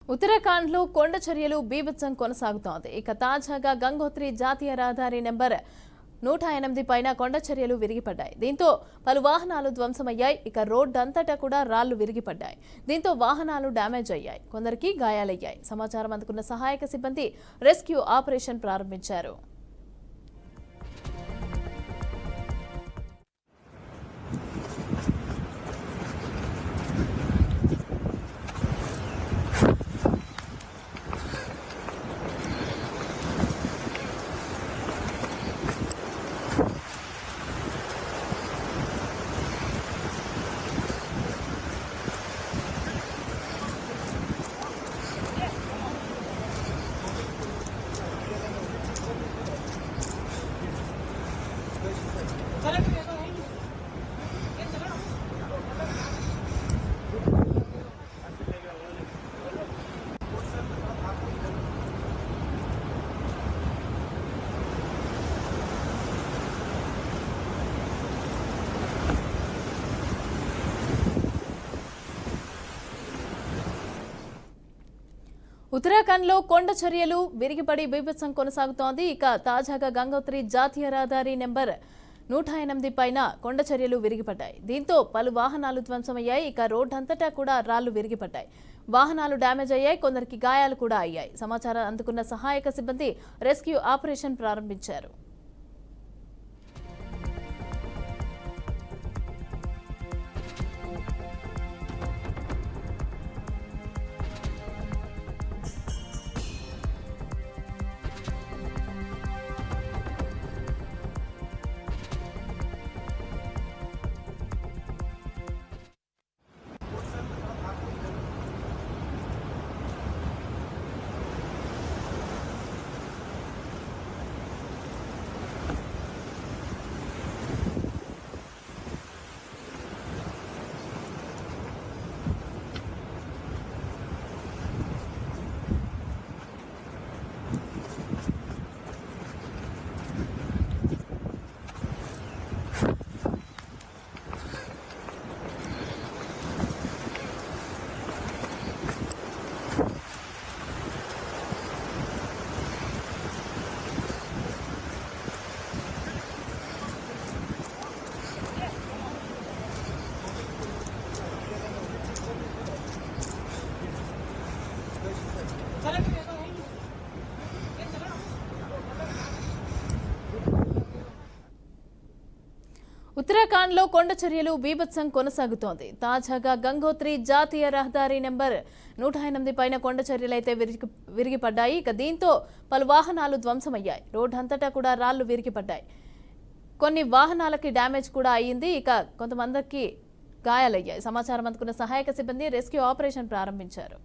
ఉత్తరాఖండ్లో కొండ చర్యలు బీభత్సం కొనసాగుతోంది. ఇక తాజాగా గంగోత్రి జాతీయ రహదారి నెంబర్ 108 పైన కొండ చర్యలు విరిగిపడ్డాయి. దీంతో పలు వాహనాలు ధ్వంసమయ్యాయి. ఇక రోడ్డంతటా కూడా రాళ్లు విరిగిపడ్డాయి. దీంతో వాహనాలు డ్యామేజ్ అయ్యాయి. కొందరికి గాయాలయ్యాయి. సమాచారం అందుకున్న సహాయక సిబ్బంది రెస్క్యూ ఆపరేషన్ ప్రారంభించారు. ఉత్తరాఖండ్లో కొండ చర్యలు విరిగిపడి బీభత్సం కొనసాగుతోంది. ఇక తాజాగా గంగోత్రి జాతీయ రహదారి నెంబర్ 108 పైన కొండ చర్యలు విరిగిపడ్డాయి. దీంతో పలు వాహనాలు ధ్వంసమయ్యాయి. ఇక రోడ్డంతటా కూడా రాళ్లు విరిగిపడ్డాయి. వాహనాలు డ్యామేజ్ అయ్యాయి. కొందరికి గాయాలు కూడా అయ్యాయి. సమాచారం అందుకున్న సహాయక సిబ్బంది రెస్క్యూ ఆపరేషన్ ప్రారంభించారు. ఉత్తరాఖండ్లో కొండ చర్యలు బీభత్సం కొనసాగుతోంది. తాజాగా గంగోత్రి జాతీయ రహదారి నెంబర్ 108 పైన కొండ చర్యలైతే విరిగిపడ్డాయి. ఇక దీంతో పలు వాహనాలు ధ్వంసమయ్యాయి. రోడ్డంతటా కూడా రాళ్లు విరిగిపడ్డాయి. కొన్ని వాహనాలకి డ్యామేజ్ కూడా అయ్యింది. ఇక కొంతమందికి గాయాలయ్యాయి. సమాచారం అందుకున్న సహాయక సిబ్బంది రెస్క్యూ ఆపరేషన్ ప్రారంభించారు.